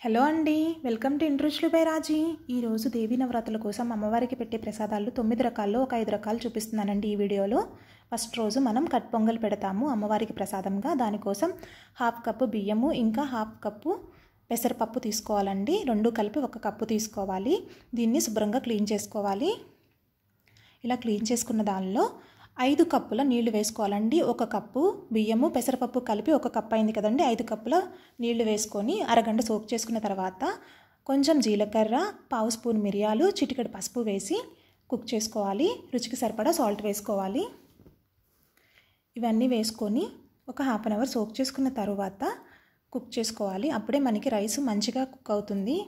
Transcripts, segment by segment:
Hello అండి, welcome to ఇంట్రెస్ట్లు by రాజీ. ఈరోజు దేవీ నవరాత్రుల కోసం అమ్మవారికి పెట్టే ప్రసాదాలు 9 రకాల్లో ఒక 5 రకాలు చూపిస్తున్నానండి ఈ వీడియోలో. ఫస్ట్ రోజు మనం కట్ పొంగల్ పెడతాము అమ్మవారికి ప్రసాదంగా. దానికోసం 1/2 కప్పు బియ్యము ఇంకా 1/2 కప్పు పెసరపప్పు తీసుకోవాలండి. రెండు కలిపి 1 కప్పు తీసుకోవాలి. దీన్ని శుభ్రంగా క్లీన్ చేసుకోవాలి. ఇలా క్లీన్ చేసుకున్న దానిలో 5 కప్పుల నీళ్లు వేసుకోవాలండి. 1 కప్పు బియ్యము పెసరపప్పు కలిపి 1 కప్పు అయింది కదండి. 5 కప్పుల నీళ్లు వేసుకొని అరగంట సోక్ చేసుకున్న తర్వాత కొంచెం జీలకర్ర, 1/2 స్పూన్ మిరియాలు, చిటికెడు పసుపు వేసి కుక్ చేసుకోవాలి. రుచికి సరిపడా సాల్ట్ వేసుకోవాలి. ఇవన్నీ వేసుకొని ఒక 1/2 అవర్ సోక్ చేసుకున్న తర్వాత కుక్ చేసుకోవాలి. అప్పుడే మనకి రైస్ మంచిగా కుక్ అవుతుంది.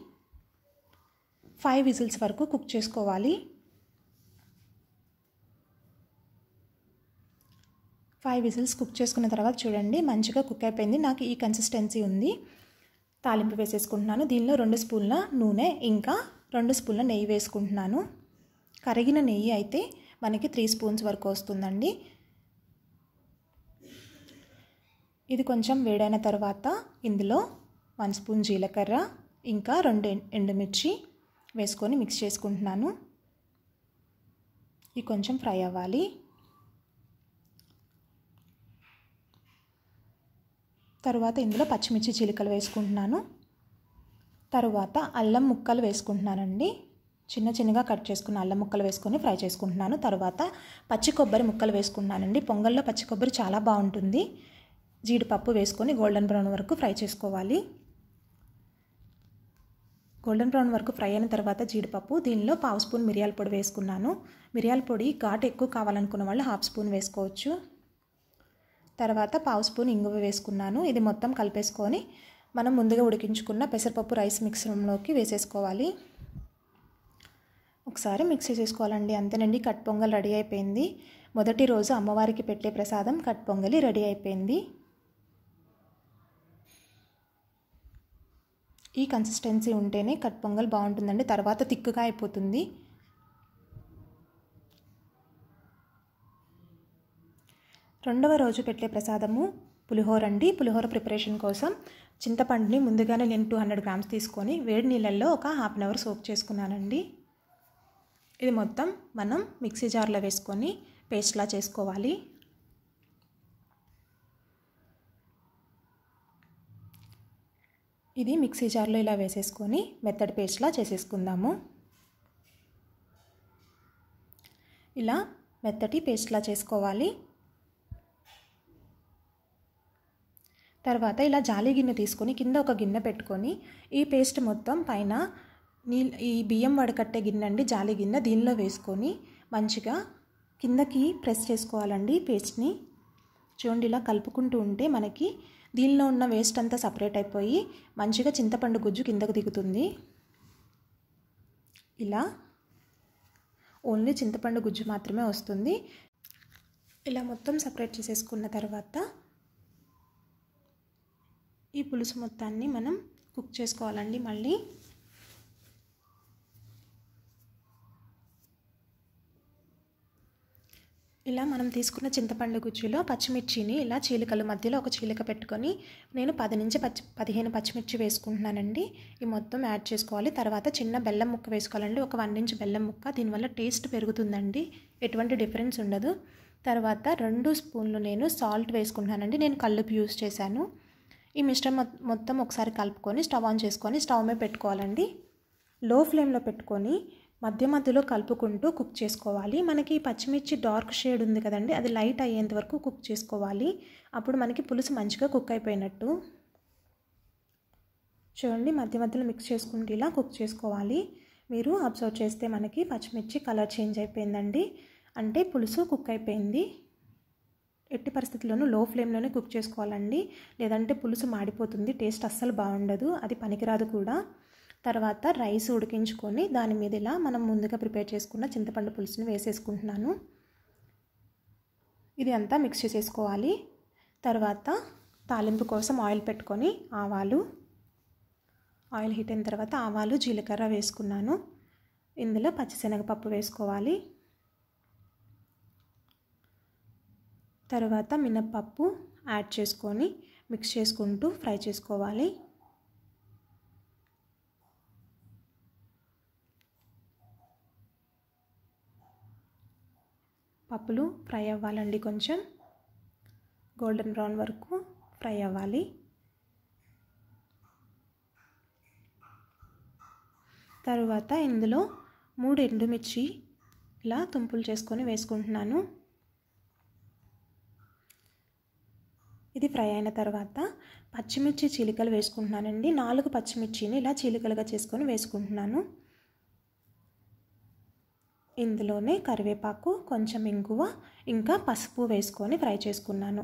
5 విజిల్స్ వరకు కుక్ చేసుకోవాలి. 5 విజిల్స్ కుక్ చేసుకున్న తర్వాత చూడండి మంచిగా కుక్ అయిపోయింది. నాకు ఈ కన్సిస్టెన్సీ ఉంది. తాలింపు వేసేసుకుంటున్నాను. దీనిలో 2 స్పూన్ల నూనె ఇంకా 2 స్పూన్ల నెయ్యి వేసుకుంటున్నాను. కరిగిన నెయ్యి అయితే మనకి 3 స్పూన్స్ వరకు వస్తుందండి. ఇది కొంచెం వేడైన తర్వాత ఇందులో 1 స్పూన్ జీలకర్ర ఇంకా 2 ఎండుమిర్చి వేసుకొని మిక్స్ చేసుకుంటున్నాను. ఇది కొంచెం ఫ్రై అవ్వాలి. తరువాత ఇందులో పచ్చిమిర్చి చీలికలు వేసుకుంటున్నాను. తరువాత అల్లం ముక్కలు వేసుకుంటున్నానండి. చిన్నగా కట్ చేసుకున్న అల్లం ముక్కలు వేసుకొని ఫ్రై చేసుకుంటున్నాను. తర్వాత పచ్చి కొబ్బరి ముక్కలు వేసుకుంటున్నానండి. పొంగల్లో పచ్చి కొబ్బరి చాలా బాగుంటుంది. జీడిపప్పు వేసుకొని గోల్డెన్ బ్రౌన్ వరకు ఫ్రై చేసుకోవాలి. గోల్డెన్ బ్రౌన్ వరకు ఫ్రై అయిన తర్వాత జీడిపప్పు, దీనిలో 1/2 స్పూన్ మిరియాల పొడి వేసుకున్నాను. మిరియాల పొడి ఘాటు ఎక్కువ కావాలనుకున్న వాళ్ళు 1/2 స్పూన్ వేసుకోవచ్చు. తర్వాత 1/2 స్పూన్ ఇంగువ వేసుకున్నాను. ఇది మొత్తం కలిపేసుకొని మనం ముందుగా ఉడికించుకున్న పెసరపప్పు రైస్ మిక్సర్లోకి వేసేసుకోవాలి. ఒకసారి మిక్స్ చేసేసుకోవాలండి. అంతేనండి, కట్ పొంగల్ రెడీ అయిపోయింది. మొదటి రోజు అమ్మవారికి పెట్టే ప్రసాదం కట్ పొంగలి రెడీ అయిపోయింది. ఈ కన్సిస్టెన్సీ ఉంటేనే కట్ పొంగల్ బాగుంటుందండి. తర్వాత తిక్కుగా అయిపోతుంది. రెండవ రోజు పెట్టే ప్రసాదము పులిహోర అండి. పులిహోర ప్రిపరేషన్ కోసం చింతపండుని ముందుగానే నేను 200 గ్రామ్స్ తీసుకొని వేడి నీళ్ళల్లో ఒక 1/2 అవర్ సోక్ చేసుకున్నానండి. ఇది మొత్తం మనం మిక్సీ జార్లో వేసుకొని పేస్ట్లా చేసుకోవాలి. ఇది మిక్సీ జార్లో ఇలా వేసేసుకొని మెత్తటి పేస్ట్లా చేసేసుకుందాము. ఇలా మెత్తటి పేస్ట్లా చేసుకోవాలి. తర్వాత ఇలా జాలి గిన్నె తీసుకొని కింద ఒక గిన్నె పెట్టుకొని ఈ పేస్ట్ మొత్తం పైన ఈ బియ్యం వడకట్టే గిన్నె అండి, జాలి గిన్నె, దీనిలో వేసుకొని మంచిగా కిందకి ప్రెస్ చేసుకోవాలండి పేస్ట్ని. చూడండి, ఇలా కలుపుకుంటూ ఉంటే మనకి దీనిలో ఉన్న వేస్ట్ అంతా సపరేట్ అయిపోయి మంచిగా చింతపండు గుజ్జు కిందకు దిగుతుంది. ఇలా ఓన్లీ చింతపండు గుజ్జు మాత్రమే వస్తుంది. ఇలా మొత్తం సపరేట్ చేసేసుకున్న తర్వాత ఈ పులుసు మొత్తాన్ని మనం కుక్ చేసుకోవాలండి. మళ్ళీ ఇలా మనం తీసుకున్న చింతపండు గుజ్జులో పచ్చిమిర్చిని ఇలా చీలికల మధ్యలో ఒక చీలిక పెట్టుకొని నేను 10 నుంచి 15 పచ్చిమిర్చి వేసుకుంటున్నానండి. ఈ మొత్తం యాడ్ చేసుకోవాలి. తర్వాత చిన్న బెల్లం ముక్క వేసుకోవాలండి. ఒక 1 ఇంచ్ బెల్లం ముక్క. దీనివల్ల టేస్ట్ పెరుగుతుందండి, ఎటువంటి డిఫరెన్స్ ఉండదు. తర్వాత 2 స్పూన్లు నేను సాల్ట్ వేసుకుంటున్నానండి. నేను కల్లుపు యూస్ చేశాను. ఈ మిశ్రమం మొత్తం ఒకసారి కలుపుకొని స్టవ్ ఆన్ చేసుకొని స్టవ్ మీద పెట్టుకోవాలండి. లో ఫ్లేమ్లో పెట్టుకొని మధ్యలో కలుపుకుంటూ కుక్ చేసుకోవాలి. మనకి పచ్చిమిర్చి డార్క్ షేడ్ ఉంది కదండి, అది లైట్ అయ్యేంత వరకు కుక్ చేసుకోవాలి. అప్పుడు మనకి పులుసు మంచిగా కుక్ అయిపోయినట్టు. చూడండి, మధ్యలో మిక్స్ చేసుకుంటూ ఇలా కుక్ చేసుకోవాలి. మీరు అబ్జర్వ్ చేస్తే మనకి పచ్చిమిర్చి కలర్ చేంజ్ అయిపోయిందండి, అంటే పులుసు కుక్ అయిపోయింది. ఎట్టి పరిస్థితుల్లోనూ లో ఫ్లేమ్లోనే కుక్ చేసుకోవాలండి, లేదంటే పులుసు మాడిపోతుంది, టేస్ట్ అస్సలు బాగుండదు, అది పనికిరాదు కూడా. తర్వాత రైస్ ఉడికించుకొని దాని మీద ఇలా మనం ముందుగా ప్రిపేర్ చేసుకున్న చింతపండు పులుసుని వేసేసుకుంటున్నాను. ఇది అంతా మిక్స్ చేసేసుకోవాలి. తర్వాత తాలింపు కోసం ఆయిల్ పెట్టుకొని ఆయిల్ హీట్ అయిన తర్వాత ఆవాలు, జీలకర్ర వేసుకున్నాను. ఇందులో పచ్చిశనగపప్పు వేసుకోవాలి. తర్వాత మినప్పప్పు యాడ్ చేసుకొని మిక్స్ చేసుకుంటూ ఫ్రై చేసుకోవాలి. పప్పులు ఫ్రై అవ్వాలండి, కొంచెం గోల్డెన్ బ్రౌన్ వరకు ఫ్రై అవ్వాలి. తరువాత ఇందులో 3 ఎండుమిర్చి ఇలా తుంపులు చేసుకొని వేసుకుంటున్నాను. ఇది ఫ్రై అయిన తర్వాత పచ్చిమిర్చి చీలికలు వేసుకుంటున్నానండి. 4 పచ్చిమిర్చిని ఇలా చీలికలుగా చేసుకొని వేసుకుంటున్నాను. ఇందులోనే కరివేపాకు, కొంచెం ఇంగువ, ఇంకా పసుపు వేసుకొని ఫ్రై చేసుకున్నాను.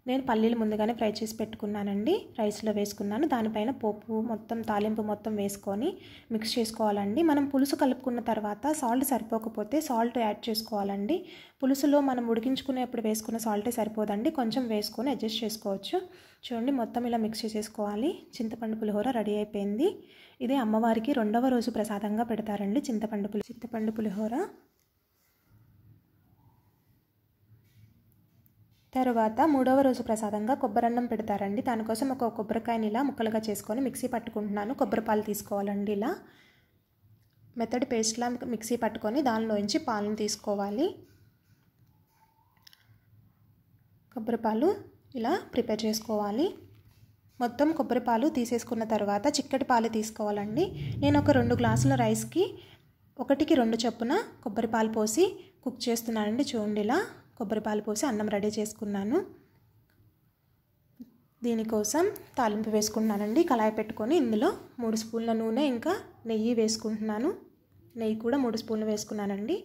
నేను పల్లీలు ముందుగానే ఫ్రై చేసి పెట్టుకున్నానండి, రైస్లో వేసుకున్నాను. దానిపైన పోపు మొత్తం, తాలింపు మొత్తం వేసుకొని మిక్స్ చేసుకోవాలండి. మనం పులుసు కలుపుకున్న తర్వాత సాల్ట్ సరిపోకపోతే సాల్ట్ యాడ్ చేసుకోవాలండి. పులుసులో మనం ఉడికించుకునేప్పుడు వేసుకున్న సాల్టే సరిపోదండి, కొంచెం వేసుకొని అడ్జస్ట్ చేసుకోవచ్చు. చూడండి, మొత్తం ఇలా మిక్స్ చేసేసుకోవాలి. చింతపండు పులిహోర రెడీ అయిపోయింది. ఇదే అమ్మవారికి 2వ రోజు ప్రసాదంగా పెడతారండి చింతపండు పులిహోర. తర్వాత 3వ రోజు ప్రసాదంగా కొబ్బరన్నం పెడతారండి. దానికోసం ఒక కొబ్బరికాయని ఇలా ముక్కలుగా చేసుకొని మిక్సీ పట్టుకుంటున్నాను. కొబ్బరిపాలు తీసుకోవాలండి. ఇలా మెత్తడి పేస్ట్లా మిక్సీ పట్టుకొని దానిలోంచి పాలను తీసుకోవాలి. కొబ్బరిపాలు ఇలా ప్రిపేర్ చేసుకోవాలి. మొత్తం కొబ్బరిపాలు తీసేసుకున్న తర్వాత చిక్కటి పాలు తీసుకోవాలండి. నేను ఒక 2 గ్లాసుల రైస్కి 1కి 2 చొప్పున కొబ్బరిపాలు పోసి కుక్ చేస్తున్నానండి. చూడండి, ఇలా కొబ్బరిపాలు పోసి అన్నం రెడీ చేసుకున్నాను. దీనికోసం తాలింపు వేసుకున్నానండి. కళాయి పెట్టుకొని ఇందులో 3 స్పూన్ల నూనె ఇంకా నెయ్యి వేసుకుంటున్నాను. నెయ్యి కూడా 3 స్పూన్లు వేసుకున్నానండి.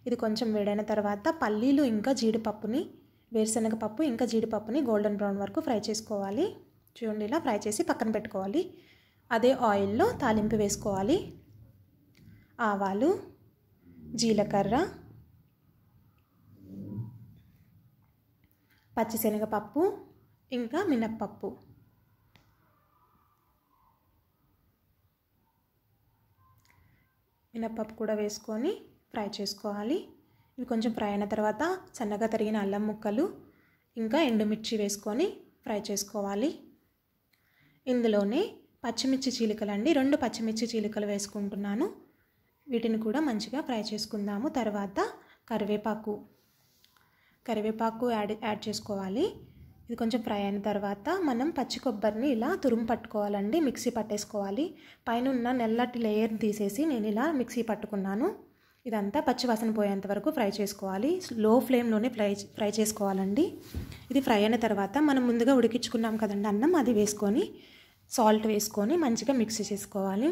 ఇది కొంచెం వేడైన తర్వాత పల్లీలు ఇంకా జీడిపప్పుని, వేరుశనగపప్పు ఇంకా జీడిపప్పుని గోల్డెన్ బ్రౌన్ వరకు ఫ్రై చేసుకోవాలి. చూడండి, ఇలా ఫ్రై చేసి పక్కన పెట్టుకోవాలి. అదే ఆయిల్లో తాలింపు వేసుకోవాలి. ఆవాలు, జీలకర్ర, పచ్చిశనగపప్పు ఇంకా మినప్పప్పు, మినప్పప్పు కూడా వేసుకొని ఫ్రై చేసుకోవాలి. ఇవి కొంచెం ఫ్రై అయిన తర్వాత సన్నగా తరిగిన అల్లం ముక్కలు ఇంకా ఎండుమిర్చి వేసుకొని ఫ్రై చేసుకోవాలి. ఇందులోనే పచ్చిమిర్చి చీలికలు అండి, 2 పచ్చిమిర్చి చీలికలు వేసుకుంటున్నాను. వీటిని కూడా మంచిగా ఫ్రై చేసుకుందాము. తర్వాత కరివేపాకు యాడ్ చేసుకోవాలి. ఇది కొంచెం ఫ్రై అయిన తర్వాత మనం పచ్చి కొబ్బరిని ఇలా తురుము పట్టుకోవాలండి, మిక్సీ పట్టేసుకోవాలి. పైన ఉన్న నల్లటి లేయర్ తీసేసి నేను ఇలా మిక్సీ పట్టుకున్నాను. ఇదంతా పచ్చి వాసన పోయేంత వరకు ఫ్రై చేసుకోవాలి. లో ఫ్లేమ్లోనే ఫ్రై చేసుకోవాలండి. ఇది ఫ్రై అయిన తర్వాత మనం ముందుగా ఉడికించుకున్నాం కదండి అన్నం, అది వేసుకొని సాల్ట్ వేసుకొని మంచిగా మిక్స్ చేసుకోవాలి.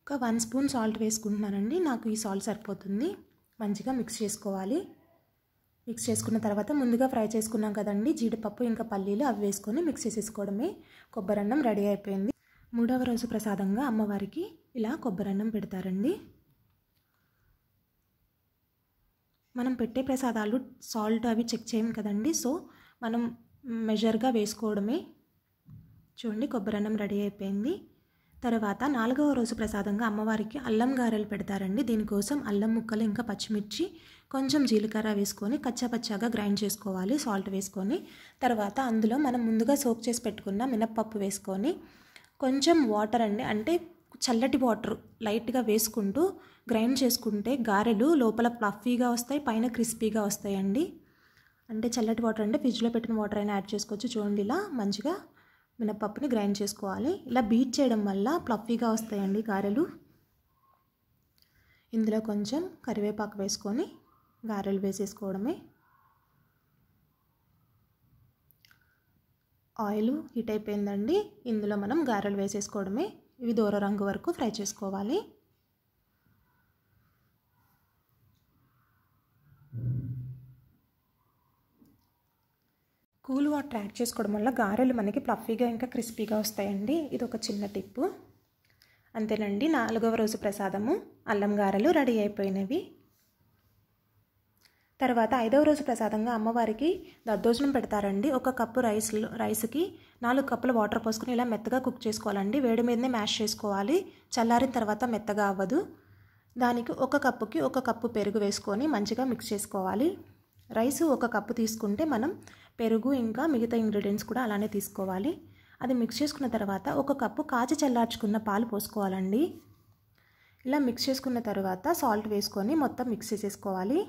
ఒక 1 స్పూన్ సాల్ట్ వేసుకుంటున్నానండి. నాకు ఈ సాల్ట్ సరిపోతుంది. మంచిగా మిక్స్ చేసుకోవాలి. మిక్స్ చేసుకున్న తర్వాత ముందుగా ఫ్రై చేసుకున్నాం కదండి జీడిపప్పు ఇంకా పల్లీలు, అవి వేసుకొని మిక్స్ చేసేసుకోవడమే. కొబ్బరన్నం రెడీ అయిపోయింది. 3వ రోజు ప్రసాదంగా అమ్మవారికి ఇలా కొబ్బరన్నం పెడతారండి. మనం పెట్టే ప్రసాదాలు సాల్ట్ అవి చెక్ చేయం కదండి, సో మనం మెజర్గా వేసుకోవడమే. చూడండి, కొబ్బరన్నం రెడీ అయిపోయింది. తర్వాత 4వ రోజు ప్రసాదంగా అమ్మవారికి అల్లం గారెలు పెడతారండి. దీనికోసం అల్లం ముక్కలు ఇంకా పచ్చిమిర్చి, కొంచెం జీలకర్ర వేసుకొని కచ్చాపచ్చాగా గ్రైండ్ చేసుకోవాలి సాల్ట్ వేసుకొని. తర్వాత అందులో మనం ముందుగా సోక్ చేసి పెట్టుకున్న మినప్పప్పు వేసుకొని కొంచెం వాటర్ అండి, అంటే చల్లటి వాటర్ లైట్గా వేసుకుంటూ గ్రైండ్ చేసుకుంటే గారెలు లోపల ఫ్లఫీగా వస్తాయి, పైన క్రిస్పీగా వస్తాయండి. అంటే చల్లటి వాటర్ అంటే ఫ్రిడ్జ్లో పెట్టిన వాటర్ అయినా యాడ్ చేసుకోవచ్చు. చూడండి, ఇలా మంచిగా మినప్పప్పుని గ్రైండ్ చేసుకోవాలి. ఇలా బీట్ చేయడం వల్ల ఫ్లఫీగా వస్తాయండి గారెలు. ఇందులో కొంచెం కరివేపాకు వేసుకొని గారెలు వేసేసుకోవడమే. ఆయిల్ హీట్ అయిపోయిందండి. ఇందులో మనం గారెలు వేసేసుకోవడమే. ఇవి దూర రంగు వరకు ఫ్రై చేసుకోవాలి. కూల్ వాటర్ యాడ్ చేసుకోవడం వల్ల గారెలు మనకి ఫ్లఫీగా ఇంకా క్రిస్పీగా వస్తాయండి. ఇది ఒక చిన్న టిప్పు. అంతేనండి, 4వ రోజు ప్రసాదము అల్లం గారెలు రెడీ అయిపోయినవి. తర్వాత 5వ రోజు ప్రసాదంగా అమ్మవారికి దద్దోజనం పెడతారండి. 1 కప్పు రైస్కి 4 కప్పుల వాటర్ పోసుకొని ఇలా మెత్తగా కుక్ చేసుకోవాలండి. వేడి మీదనే మ్యాష్ చేసుకోవాలి. చల్లారిన తర్వాత మెత్తగా అవ్వదు. దానికి 1 కప్పుకి 1 కప్పు పెరుగు వేసుకొని మంచిగా మిక్స్ చేసుకోవాలి. రైస్ 1 కప్పు తీసుకుంటే మనం పెరుగు ఇంకా మిగతా ఇంగ్రీడియంట్స్ కూడా అలానే తీసుకోవాలి. అది మిక్స్ చేసుకున్న తర్వాత 1 కప్పు కాచి చల్లార్చుకున్న పాలు పోసుకోవాలండి. ఇలా మిక్స్ చేసుకున్న తర్వాత సాల్ట్ వేసుకొని మొత్తం మిక్స్ చేసేసుకోవాలి.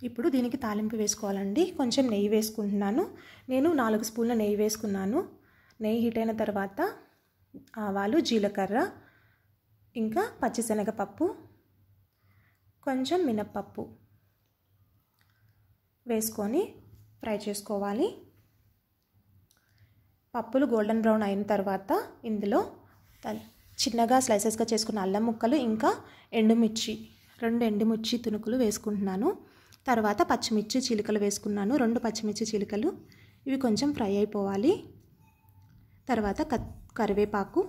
ఇప్పుడు దీనికి తాలింపు వేసుకోవాలండి. కొంచెం నెయ్యి వేసుకుంటున్నాను. నేను 4 స్పూన్ల నెయ్యి వేసుకున్నాను. నెయ్యి హీట్ అయిన తర్వాత ఆవాలు, జీలకర్ర, ఇంకా పచ్చిశనగపప్పు, కొంచెం మినప్పప్పు వేసుకొని ఫ్రై చేసుకోవాలి. పప్పులు గోల్డెన్ బ్రౌన్ అయిన తర్వాత ఇందులో చిన్నగా స్లైసెస్గా చేసుకున్న అల్లం ముక్కలు, ఇంకా ఎండుమిర్చి 2 ఎండుమిర్చి తునుకులు వేసుకుంటున్నాను. తర్వాత పచ్చిమిర్చి చీలికలు వేసుకున్నాను, 2 పచ్చిమిర్చి చీలికలు. ఇవి కొంచెం ఫ్రై అయిపోవాలి. తర్వాత కరివేపాకు,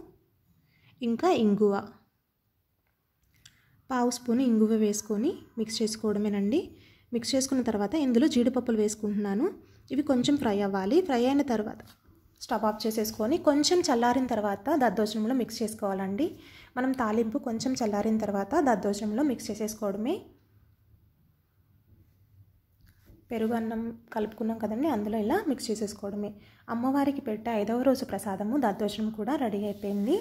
ఇంకా ఇంగువ, 1/2 స్పూన్ ఇంగువ వేసుకొని మిక్స్ చేసుకోవడమేనండి. మిక్స్ చేసుకున్న తర్వాత ఇందులో జీడిపప్పులు వేసుకుంటున్నాను. ఇవి కొంచెం ఫ్రై అవ్వాలి. ఫ్రై అయిన తర్వాత స్టవ్ ఆఫ్ చేసేసుకొని కొంచెం చల్లారిన తర్వాత దద్దోజనంలో మిక్స్ చేసుకోవాలండి. మనం తాలింపు కొంచెం చల్లారిన తర్వాత దద్దోజనంలో మిక్స్ చేసేసుకోవడమే. పెరుగు అన్నం కలుపుకున్నాం కదండి, అందులో ఇలా మిక్స్ చేసేసుకోవడమే. అమ్మవారికి పెట్టే 5వ రోజు ప్రసాదము దద్దోజనం కూడా రెడీ అయిపోయింది.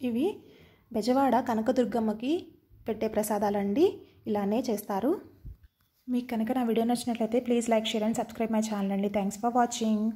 ఇవి బెజవాడ కనకదుర్గమ్మకి పెట్టే ప్రసాదాలండి. ఇలానే చేస్తారు. మీకు కనుక నా వీడియో నచ్చినట్లయితే please like, share and subscribe my channel అండి. Thanks for watching.